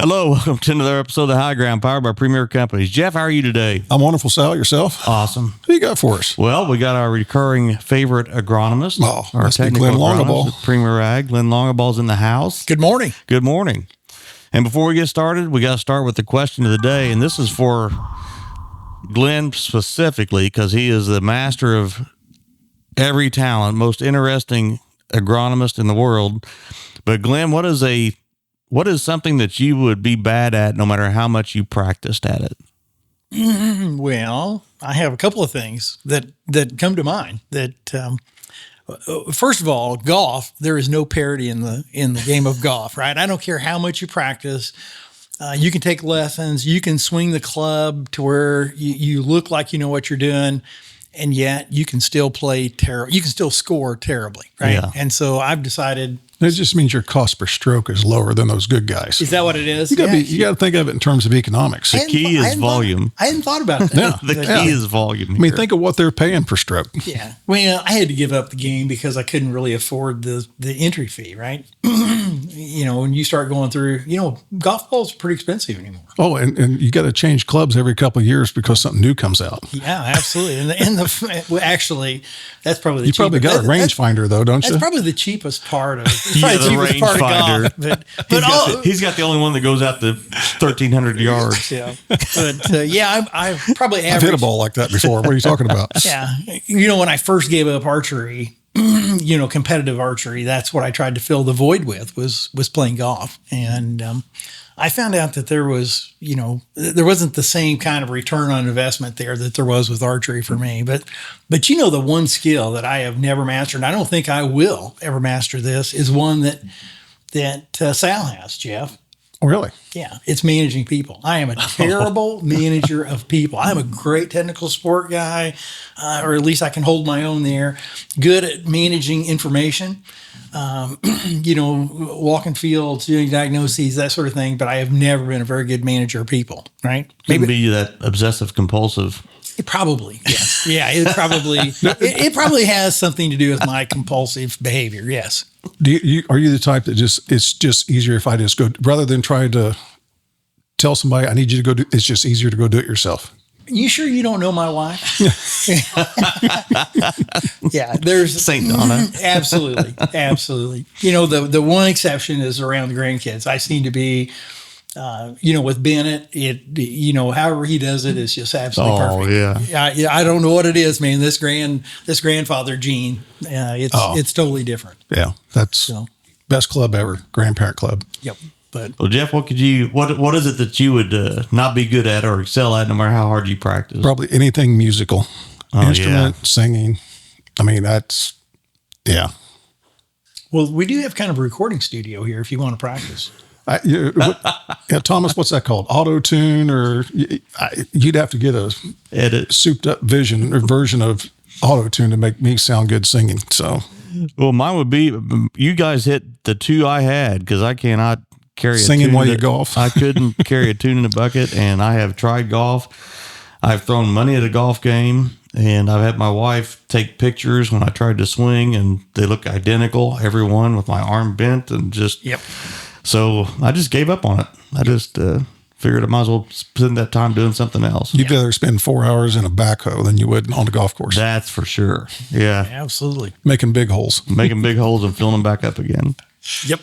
Hello, welcome to another episode of The High Ground, powered by Premier Companies. Jeff, how are you today? I'm wonderful, Sal. Yourself? Awesome. Who you got for us? Well, we got our recurring favorite agronomist. Oh, our must be technical Glenn agronomist Longabaugh. with Premier Ag. Glenn Longabaugh's in the house. Good morning. Good morning. And before we get started, we got to start with the question of the day. And this is for Glenn specifically, because he is the master of every talent, most interesting agronomist in the world. But Glenn, what is something that you would be bad at no matter how much you practiced at it? Well, I have a couple of things that come to mind. First of all, golf. There is no parity in the game of golf, right? I don't care how much you practice. You can take lessons. You can swing the club to where you look like you know what you're doing, and yet you can still play terrible. You can still score terribly, right? Yeah. And so I've decided. It just means your cost per stroke is lower than those good guys. Is that what it is? You got to think of it in terms of economics. The key is volume. I hadn't thought about that. The key is volume. I mean, think of what they're paying per stroke. Yeah. Well, I had to give up the game because I couldn't really afford the entry fee, right? When you start going through, golf balls are pretty expensive anymore. Oh, and you got to change clubs every couple of years because something new comes out. Yeah, absolutely. Actually, that's probably the You probably got a rangefinder though, don't you? That's probably the cheapest part of Yeah, the rangefinder. He's got the only one that goes out to 1,300 yards. Yeah, but I probably I've hit a ball like that before. What are you talking about? Yeah, when I first gave up archery, competitive archery, that's what I tried to fill the void with was playing golf, and I found out that there was, there wasn't the same kind of return on investment there that there was with archery for me. But the one skill that I have never mastered, and I don't think I will ever master this, is one that Sal has, Jeff. Oh, really? Yeah, it's managing people. I am a terrible manager of people. I'm a great technical support guy, or at least I can hold my own there. Good at managing information, walking fields, doing diagnoses, that sort of thing. But I have never been a very good manager of people, right? Maybe be that obsessive compulsive. It probably, yes. Yeah, it probably has something to do with my compulsive behavior, yes. Are you the type that it's just easier if I just go, rather than try to tell somebody I need you to go do, it's just easier to go do it yourself? You sure you don't know my wife? Yeah, there's Saint Donna. Absolutely. The one exception is around the grandkids. I seem to be, with Bennett, however he does it is just absolutely perfect. Yeah. I don't know what it is, man. This grandfather gene, it's totally different. Yeah, that's best club ever, grandparent club. Yep. But well, Jeff, what is it that you would not be good at or excel at, no matter how hard you practice? Probably anything musical, instrument, singing. I mean, that's Well, we do have kind of a recording studio here if you want to practice. Thomas, what's that called? Auto tune, or you'd have to get a souped up version of auto tune to make me sound good singing. So, well, mine would be you guys hit the two I had because I cannot carry singing a tune while you golf. I couldn't carry a tune in a bucket, and I have tried golf. I've thrown money at a golf game, and I've had my wife take pictures when I tried to swing, and they look identical, every one with my arm bent and just. Yep. So I just gave up on it. I just figured I might as well spend that time doing something else. You'd rather spend 4 hours in a backhoe than you would on the golf course. That's for sure. Yeah. Absolutely. Making big holes. Making big holes and filling them back up again. Yep.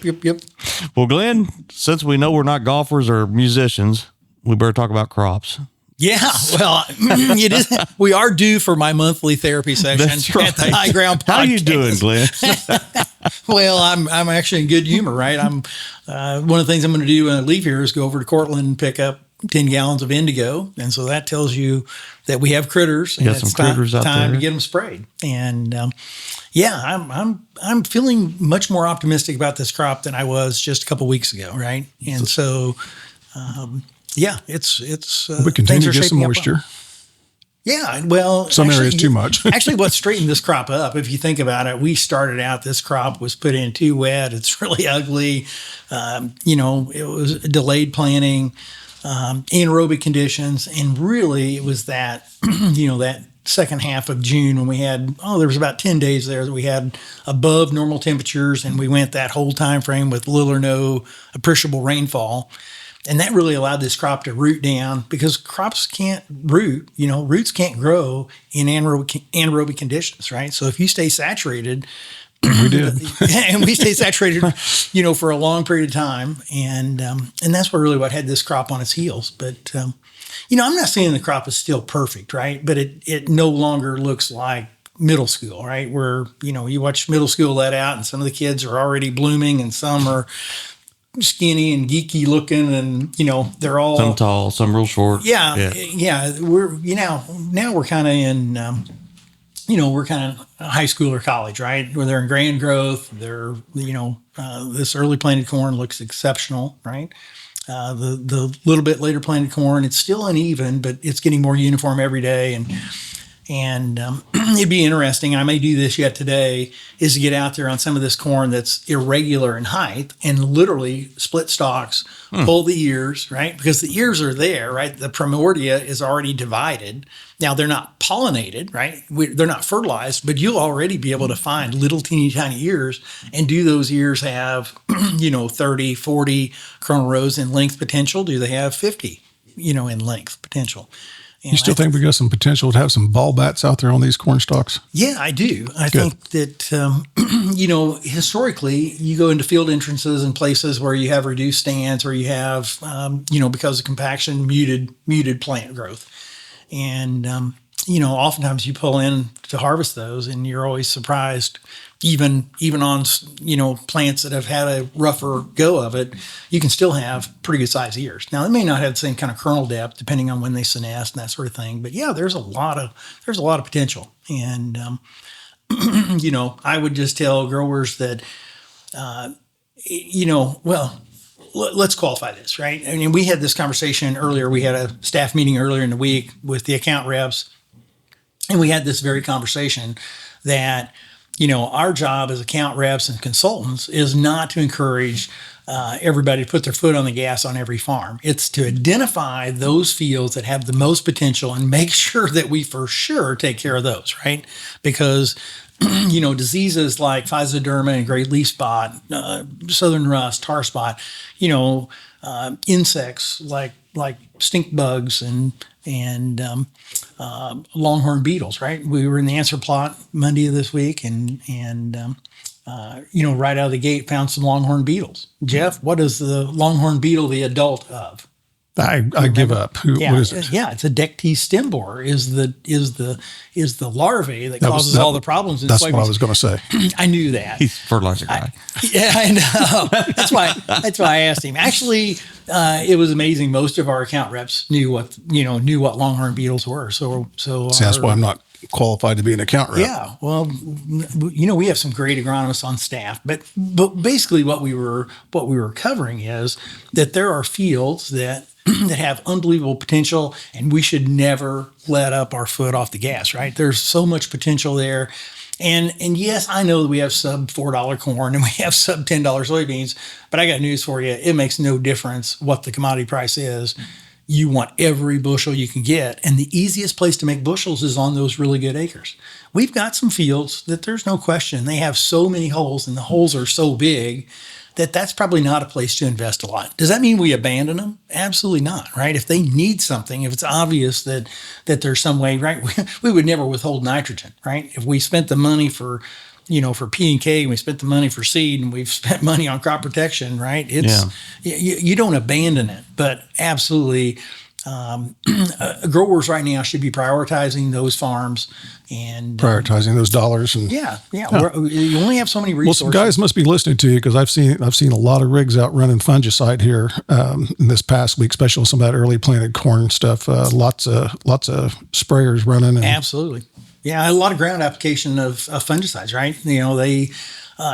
Well, Glenn, since we know we're not golfers or musicians, we better talk about crops. Yeah, well, it is. We are due for my monthly therapy session at the High Ground Podcast. How you doing, Glenn? Well, I'm actually in good humor, right? I'm one of the things I'm going to do when I leave here is go over to Cortland and pick up 10 gallons of indigo, and so that tells you that we have critters, and it's time to get them sprayed. And I'm feeling much more optimistic about this crop than I was just a couple weeks ago, right? And so. It's we continue to get some moisture. Yeah, well, some areas too much. Actually, what straightened this crop up, if you think about it, we started out, this crop was put in too wet. It's really ugly. It was delayed planting, anaerobic conditions, and really it was that, that second half of June when we had, there was about 10 days there that we had above normal temperatures, and we went that whole time frame with little or no appreciable rainfall. And that really allowed this crop to root down, because crops can't root, roots can't grow in anaerobic conditions, right? So if you stay saturated, we did, and we stay saturated, for a long period of time, and that's what had this crop on its heels. But I'm not saying the crop is still perfect, right? But it no longer looks like middle school, right? Where you watch middle school let out, and some of the kids are already blooming, and some are skinny and geeky looking, and they're all some tall, some real short. Yeah. We're now we're kind of in. We're kind of high school or college, right? Where they're in grand growth. They're, this early planted corn looks exceptional, right? The little bit later planted corn, it's still uneven, but it's getting more uniform every day. And it'd be interesting, I may do this yet today, is to get out there on some of this corn that's irregular in height and literally split stalks, pull the ears, right? Because the ears are there, right? The primordia is already divided. Now, they're not pollinated, right? They're not fertilized, but you'll already be able to find little teeny tiny ears. And do those ears have, 30, 40 kernel rows in length potential? Do they have 50, in length potential? And you still think we got some potential to have some ball bats out there on these corn stalks? Yeah, I do. I think that, historically, you go into field entrances and places where you have reduced stands, or you have, because of compaction, muted plant growth. And, oftentimes you pull in to harvest those, and you're always surprised, even on, plants that have had a rougher go of it, you can still have pretty good sized ears. Now, they may not have the same kind of kernel depth depending on when they senesce and that sort of thing, but yeah, there's a lot of potential. And, I would just tell growers that, let's qualify this, right? I mean, we had this conversation earlier. We had a staff meeting earlier in the week with the account reps, and we had this very conversation that, our job as account reps and consultants is not to encourage everybody to put their foot on the gas on every farm. It's to identify those fields that have the most potential and make sure that we for sure take care of those, right? Because diseases like physoderma and gray leaf spot, southern rust, tar spot, insects like stink bugs and longhorn beetles, right? We were in the answer plot Monday of this week, and right out of the gate found some longhorn beetles. Jeff, what is the longhorn beetle the adult of? I give up. What is it? Yeah, it's a Dectes stem borer. Is the larvae that causes all the problems in soybeans. That's what I was going to say. I knew that. He's a fertilizer guy. I know. That's why I asked him. Actually, it was amazing. Most of our account reps knew what longhorn beetles were. So that's why I'm not qualified to be an account rep. Yeah. Well, we have some great agronomists on staff, but basically what we were covering is that there are fields that have unbelievable potential, and we should never let up our foot off the gas, right? There's so much potential there. And yes, I know that we have sub $4 corn and we have sub $10 soybeans, but I got news for you. It makes no difference what the commodity price is. You want every bushel you can get. And the easiest place to make bushels is on those really good acres. We've got some fields that there's no question. They have so many holes, and the holes are so big that that's probably not a place to invest a lot. Does that mean we abandon them? Absolutely not, right? If they need something, if it's obvious that there's some way, right? We would never withhold nitrogen, right? If we spent the money for P&K, we spent the money for seed, and we've spent money on crop protection, right? You don't abandon it, but absolutely, growers right now should be prioritizing those farms and prioritizing those dollars. And you only have so many resources. Well, some guys must be listening to you, because I've seen a lot of rigs out running fungicide here in this past week, especially some of that early planted corn stuff. Lots of sprayers running. Absolutely. Yeah, a lot of ground application of fungicides, right?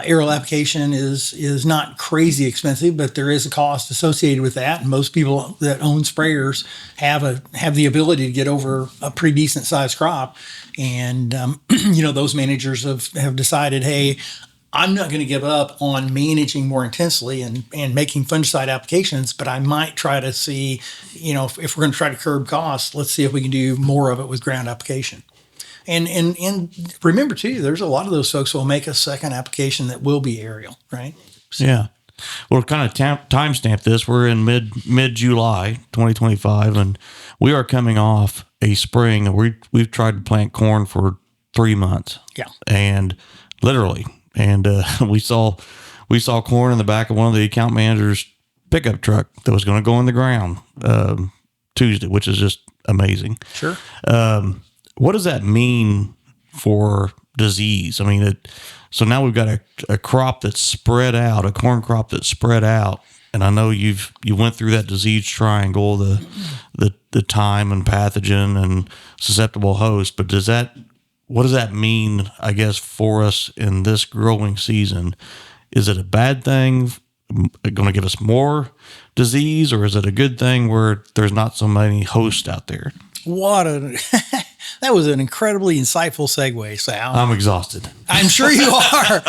Aerial application is not crazy expensive, but there is a cost associated with that. And most people that own sprayers have the ability to get over a pretty decent sized crop. And, those managers have decided, hey, I'm not going to give up on managing more intensely and making fungicide applications, but I might try to see, if we're going to try to curb costs, let's see if we can do more of it with ground application. And remember too, there's a lot of those folks who will make a second application that will be aerial, right? So. Yeah. Well, kind of timestamp this. We're in mid July 2025, and we are coming off a spring. We've tried to plant corn for 3 months. Yeah. And literally, and we saw corn in the back of one of the account managers' pickup truck that was going to go in the ground Tuesday, which is just amazing. Sure. What does that mean for disease? I mean, so now we've got a crop that's spread out, a corn crop that's spread out, and I know you went through that disease triangle, the time and pathogen and susceptible host. But what does that mean, I guess, for us in this growing season? Is it a bad thing? Going to give us more disease, or is it a good thing where there's not so many hosts out there? That was an incredibly insightful segue, Sal. I'm exhausted. I'm sure you are,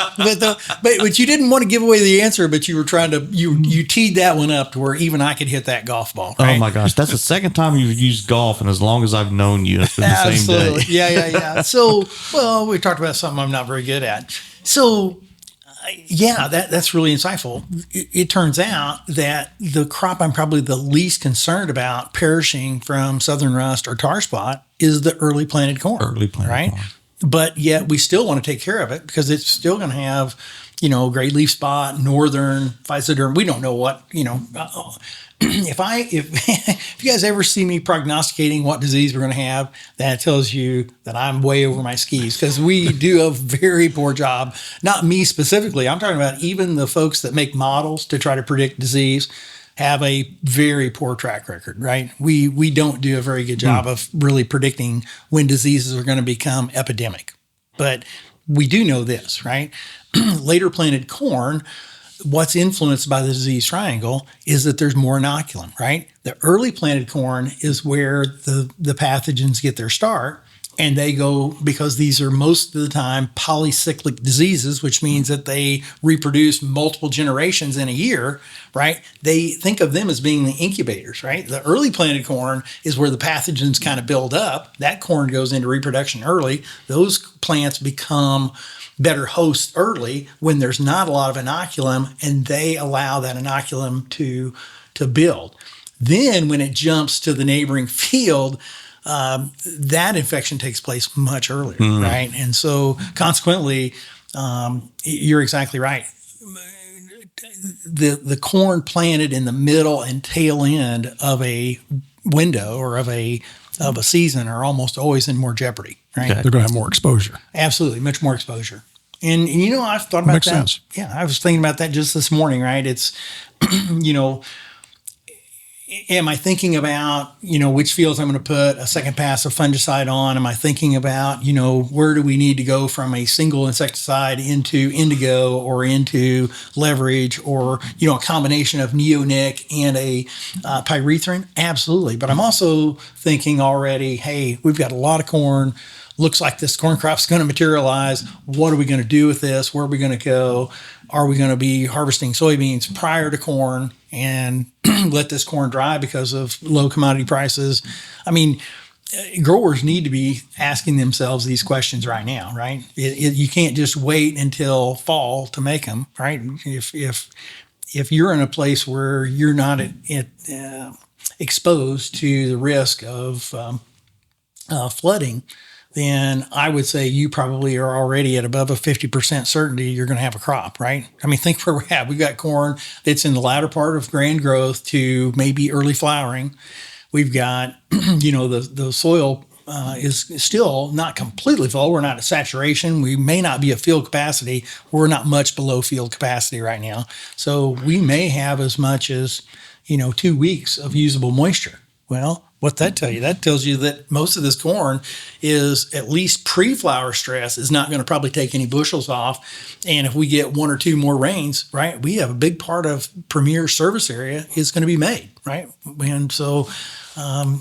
but you didn't want to give away the answer, but you were trying to you teed that one up to where even I could hit that golf ball. Right? Oh my gosh, that's the second time you've used golf, and as long as I've known you, it's been the same day. Yeah. So, well, we talked about something I'm not very good at. So, yeah, that's really insightful. It turns out that the crop I'm probably the least concerned about perishing from southern rust or tar spot is the early planted corn. Right? Corn. But yet we still want to take care of it because it's still going to have, gray leaf spot, northern, physoderm. We don't know what, if you guys ever see me prognosticating what disease we're going to have, that tells you that I'm way over my skis because we do a very poor job. Not me specifically. I'm talking about even the folks that make models to try to predict disease have a very poor track record, right? We don't do a very good job of really predicting when diseases are going to become epidemic. But we do know this, right? Later planted corn, what's influenced by the disease triangle is that there's more inoculum, right? The early planted corn is where the pathogens get their start, and they go, because these are most of the time polycyclic diseases, which means that they reproduce multiple generations in a year, right? They think of them as being the incubators, right? The early planted corn is where the pathogens kind of build up. That corn goes into reproduction early. Those plants become better hosts early when there's not a lot of inoculum, and they allow that inoculum to build. Then when it jumps to the neighboring field, that infection takes place much earlier, right? And so consequently, you're exactly right. The corn planted in the middle and tail end of a window or of a season are almost always in more jeopardy, right? Okay. They're going to have more exposure. Absolutely, much more exposure. And I've thought about Makes that. Sense. Yeah, I was thinking about that just this morning, right? It's, am I thinking about, which fields I'm going to put a second pass of fungicide on? Am I thinking about, where do we need to go from a single insecticide into indigo or into leverage or, a combination of neonic and a pyrethrin? Absolutely. But I'm also thinking already, hey, we've got a lot of corn. Looks like this corn crop's going to materialize. What are we going to do with this? Where are we going to go? Are we going to be harvesting soybeans prior to corn and let this corn dry because of low commodity prices? I mean, growers need to be asking themselves these questions right now, right? You can't just wait until fall to make them, right? If you're in a place where you're not exposed to the risk of flooding, then I would say you probably are already at above a 50% certainty you're going to have a crop, right? I mean, think where we're at. We've got corn that's in the latter part of grand growth to maybe early flowering. We've got, the soil is still not completely full. We're not at saturation. We may not be at field capacity. We're not much below field capacity right now. So we may have as much as, 2 weeks of usable moisture. Well, what's that tell you? That tells you that most of this corn is at least pre-flower stress is not going to probably take any bushels off. And if we get 1 or 2 more rains, right, we have a big part of Premier service area is going to be made, right? And so, I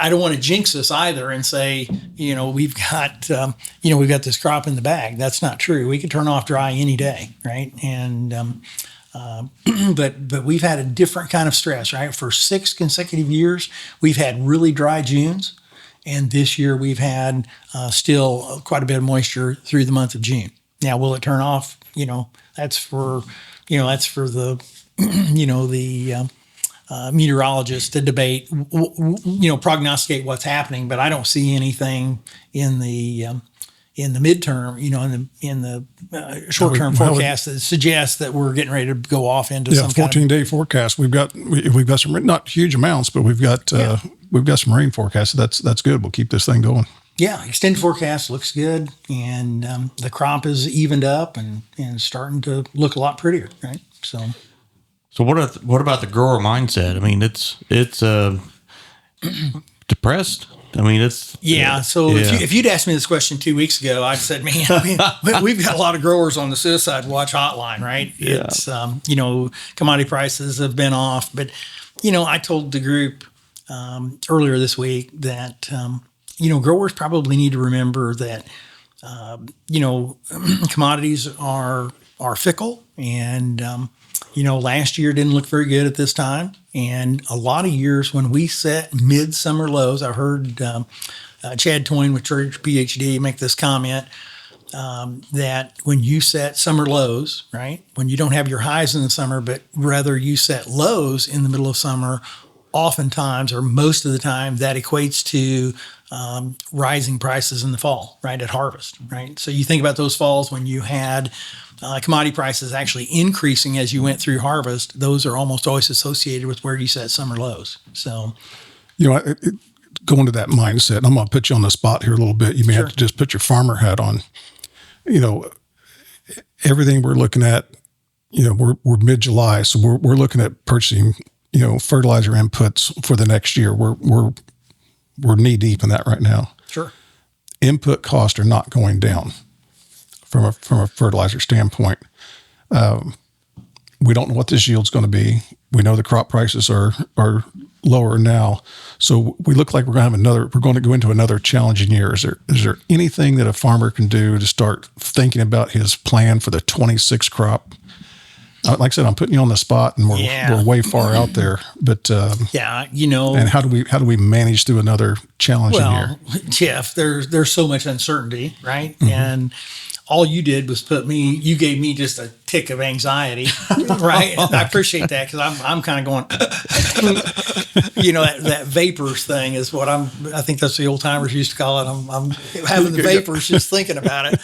don't want to jinx this either and say, we've got this crop in the bag. That's not true. We could turn off dry any day, right? And but we've had a different kind of stress, right? For 6 consecutive years, we've had really dry Junes. And this year we've had still quite a bit of moisture through the month of June. Now, will it turn off that's for the, the meteorologists to debate, prognosticate what's happening. But I don't see anything in the midterm, in the short-term forecast that suggests that we're getting ready to go off into some 14-day forecast. We've got some, not huge amounts, but we've got some rain forecasts. That's good. We'll keep this thing going. Yeah, extended forecast looks good, and the crop is evened up and starting to look a lot prettier, right? So what about the grower mindset? I mean, it's depressed. I mean, it's So if you'd asked me this question 2 weeks ago, I'd said, man, we've got a lot of growers on the suicide watch hotline, right? Yeah. It's commodity prices have been off, but I told the group earlier this week that growers probably need to remember that commodities are fickle, and last year didn't look very good at this time. And a lot of years when we set midsummer lows, I heard Chad Toyne with Church PhD make this comment that when you set summer lows, right, when you don't have your highs in the summer, but rather you set lows in the middle of summer, oftentimes or most of the time that equates to rising prices in the fall, right, at harvest, right? So you think about those falls when you had commodity prices actually increasing as you went through harvest. Those are almost always associated with where you set summer lows. So, going to that mindset, I'm going to put you on the spot here a little bit. You may have to just put your farmer hat on. Everything we're looking at, we're mid-July, so we're looking at purchasing, fertilizer inputs for the next year. We're knee deep in that right now. Sure. Input costs are not going down from a fertilizer standpoint. We don't know what this yield's going to be. We know the crop prices are lower now, so we look like we're going to go into another challenging year. Is there anything that a farmer can do to start thinking about his plan for the 26 crop? Like I said, I'm putting you on the spot, and we're way far out there. But and how do we manage through another challenging year? Jeff, there's so much uncertainty, right? Mm-hmm. And all you did was you gave me just a tick of anxiety, right? And I appreciate that, because I'm kind of going, that vapors thing is what I think that's the old timers used to call it. I'm having the vapors just thinking about it.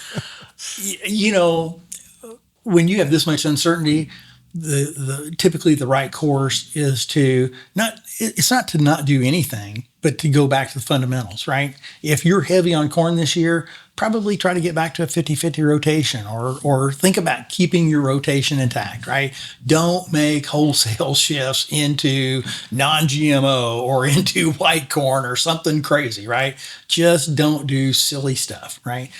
When you have this much uncertainty, the typically the right course is it's not to not do anything, but to go back to the fundamentals, right? If you're heavy on corn this year, probably try to get back to a 50-50 rotation, or think about keeping your rotation intact, right? Don't make wholesale shifts into non-GMO or into white corn or something crazy, right? Just don't do silly stuff, right?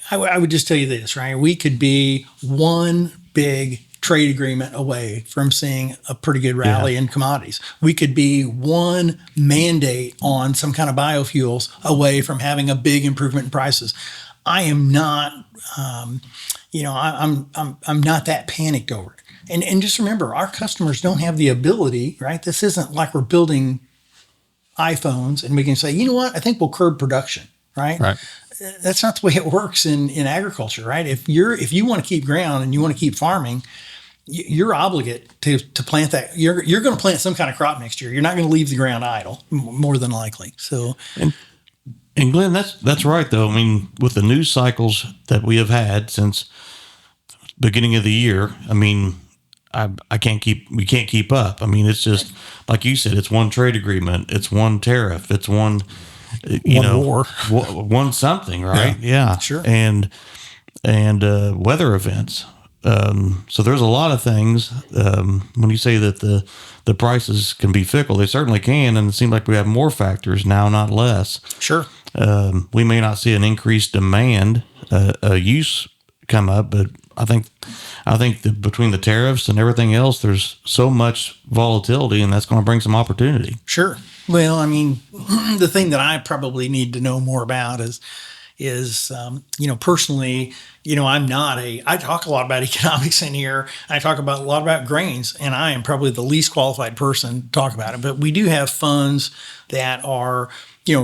I would just tell you this, right? We could be one big trade agreement away from seeing a pretty good rally in commodities. We could be one mandate on some kind of biofuels away from having a big improvement in prices. I am not, I'm not that panicked over it. And just remember, our customers don't have the ability, right? This isn't like we're building iPhones and we can say, you know what? I think we'll curb production, right? Right. That's not the way it works in agriculture, right? If you want to keep ground and you want to keep farming, you're obligated to plant that. You're going to plant some kind of crop next year. You're not going to leave the ground idle, more than likely. So, and Glenn, that's right though. I mean, with the news cycles that we have had since beginning of the year, I mean, we can't keep up. I mean, it's just like you said, it's one trade agreement, it's one tariff, it's one war, one something, right? Yeah, sure. And weather events. So there's a lot of things. When you say that the prices can be fickle, they certainly can, and it seems like we have more factors now, not less. Sure. We may not see an increased demand, use come up, but I think that between the tariffs and everything else, there's so much volatility, and that's going to bring some opportunity. Sure. Well, I mean, the thing that I probably need to know more about is personally, I talk a lot about economics in here. I talk a lot about grains, and I am probably the least qualified person to talk about it. But we do have funds that are,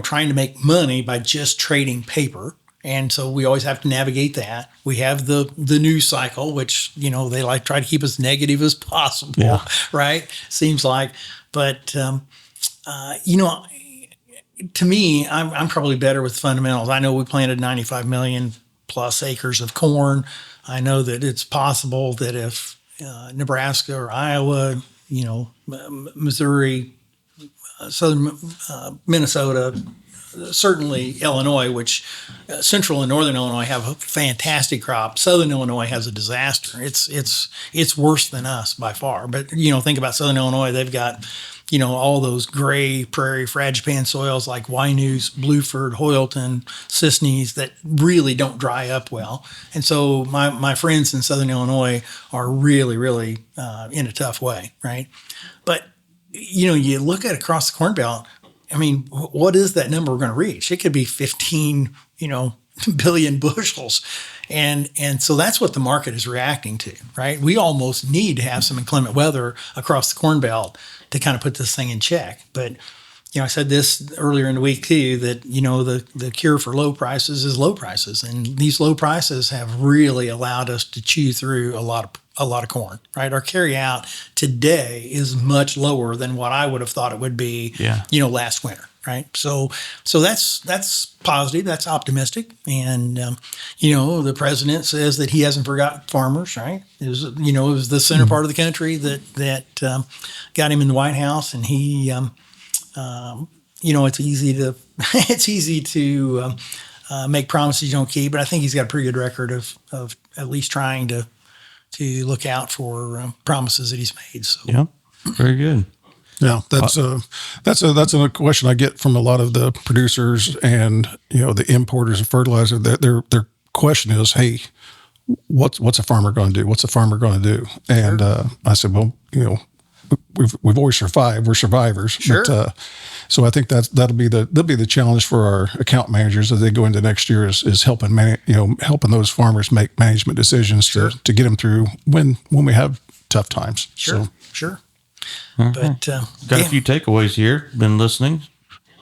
trying to make money by just trading paper. And so we always have to navigate that. We have the news cycle, which, they like try to keep as negative as possible, right? Seems like. But, to me, I'm probably better with fundamentals. I know we planted 95 million plus acres of corn. I know that it's possible that if Nebraska or Iowa, Missouri, southern Minnesota, certainly Illinois, which central and northern Illinois have a fantastic crop. Southern Illinois has a disaster. It's worse than us by far. But think about southern Illinois. They've got all those gray prairie fragipan soils like Wynoo's, Blueford, Hoyleton, Sisney's that really don't dry up well. And so my friends in southern Illinois are really, really in a tough way, right? But you look at across the Corn Belt. I mean, what is that number we're going to reach? It could be 15, billion bushels. And so that's what the market is reacting to, right? We almost need to have some inclement weather across the Corn Belt to kind of put this thing in check. But, I said this earlier in the week too, that, the cure for low prices is low prices. And these low prices have really allowed us to chew through a lot of corn, right? Our carry out today is much lower than what I would have thought it would be, last winter, right? So that's positive. That's optimistic. And, the president says that he hasn't forgotten farmers, right? It was the center part of the country that got him in the White House. And he, it's easy to make promises you don't keep, but I think he's got a pretty good record of at least trying to look out for promises that he's made. So yeah, very good. Yeah, that's a question I get from a lot of the producers and the importers of fertilizer. Their question is, hey, what's a farmer going to do? What's a farmer going to do? And I said, well, we've always survived. We're survivors. Sure. But, so I think that'll be the challenge for our account managers as they go into next year is helping helping those farmers make management decisions to get them through when we have tough times. Sure. But got a few takeaways here. Been listening.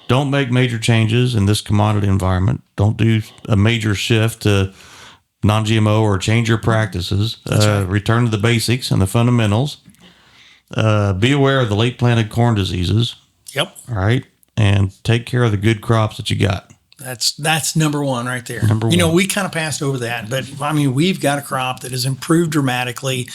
Don't make major changes in this commodity environment. Don't do a major shift to non-GMO or change your practices. Right. Return to the basics and the fundamentals. Be aware of the late planted corn diseases. Yep. All right. And take care of the good crops that you got. That's number one right there. Number one. We kind of passed over that, but I mean, we've got a crop that has improved dramatically.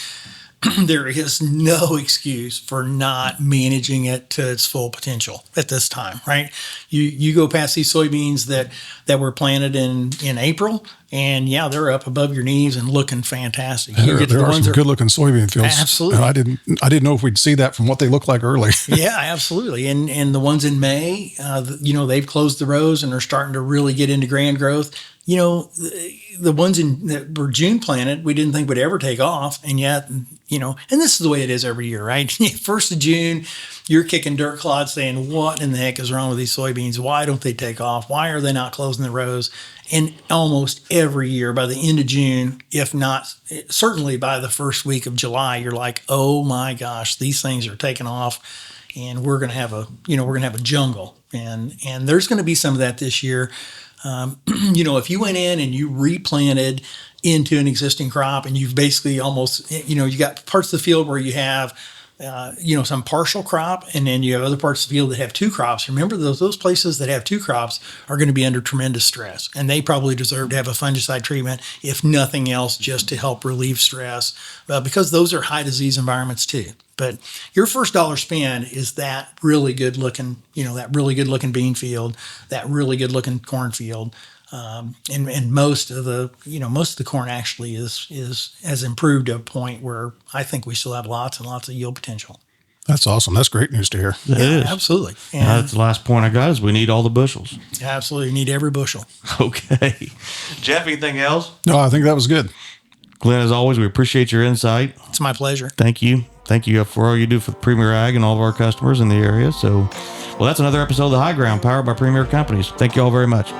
There is no excuse for not managing it to its full potential at this time, right? You go past these soybeans that were planted in April, and they're up above your knees and looking fantastic. There are some good-looking soybean fields. Absolutely. And I didn't know if we'd see that from what they look like early. Yeah, absolutely. And the ones in May, they've closed the rows and are starting to really get into grand growth. The ones that were June planted, we didn't think would ever take off. And yet, and this is the way it is every year, right? 1st of June, you're kicking dirt clods saying, what in the heck is wrong with these soybeans? Why don't they take off? Why are they not closing the rows? And almost every year by the end of June, if not certainly by the first week of July, you're like, oh my gosh, these things are taking off. And we're going to have a jungle. And there's going to be some of that this year. If you went in and you replanted into an existing crop and you've basically almost, you got parts of the field where you have, some partial crop, and then you have other parts of the field that have two crops. Remember, those places that have two crops are going to be under tremendous stress, and they probably deserve to have a fungicide treatment, if nothing else, just to help relieve stress, because those are high disease environments too. But your first dollar spend is that really good looking, bean field, that really good looking corn field. And most of the corn actually has improved to a point where I think we still have lots and lots of yield potential. That's awesome. That's great news to hear. It is. Absolutely. And that's the last point I got is we need all the bushels. Absolutely. Need every bushel. Okay. Jeff, anything else? No, I think that was good. Glenn, as always, we appreciate your insight. It's my pleasure. Thank you. Thank you for all you do for the Premier Ag and all of our customers in the area. So, that's another episode of The High Ground, powered by Premier Companies. Thank you all very much.